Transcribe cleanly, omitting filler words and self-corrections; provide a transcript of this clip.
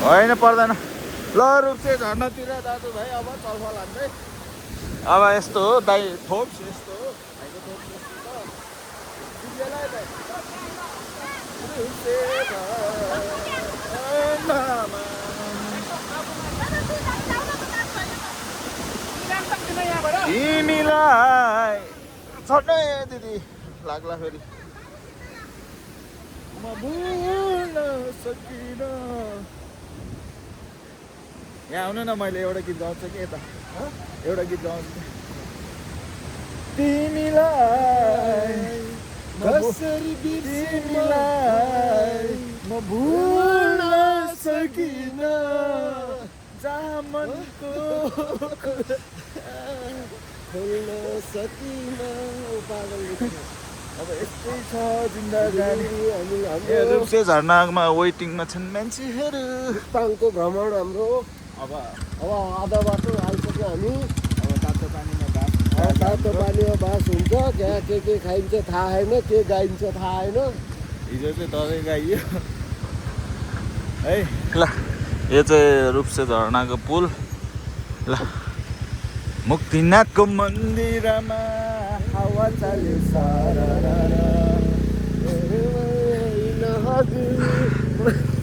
होइन पर्दैन ल रुप्से झर्नातिर दाजुभाइ अब चलफल हान्दै अब यस्तो हो दाइ थोप्स यस्तो हो भाइको थोप्स यस्तो छ तिमीलाई दाइ रुप्से झर्नामा तिमीलाई छट्नै दिदी लाग्ला फेरि म भुल्न सकिनँ यहाँ आउनु न मैले एउटा गीत गाउँछु कि यता एउटा गीत गाउँछु तिमीलाई कसरी तिमीलाई म भुल्न सकिनँ जहाँ मनको खोल्न सकिनँ अब यस्तै छ जिन्दगानी रुप्से झर्नामा वेटिङमा छन् मान्छेहरू ताङको भ्रमण हाम्रो अब आधा बाटो आइसक्यो हामी अब तातो पानीमा बास तातो पानीमा बास हुन्छ त्यहाँ के खाइन्छ थाहा छैन के गाइन्छ थाहा छैन हिजो चाहिँ दबाई गाइयो है ल यो चाहिँ रुप्से झरनाको पुल ल मुक्तिनाथको मन्दिरमा हावा चाल्यो सारा हजुर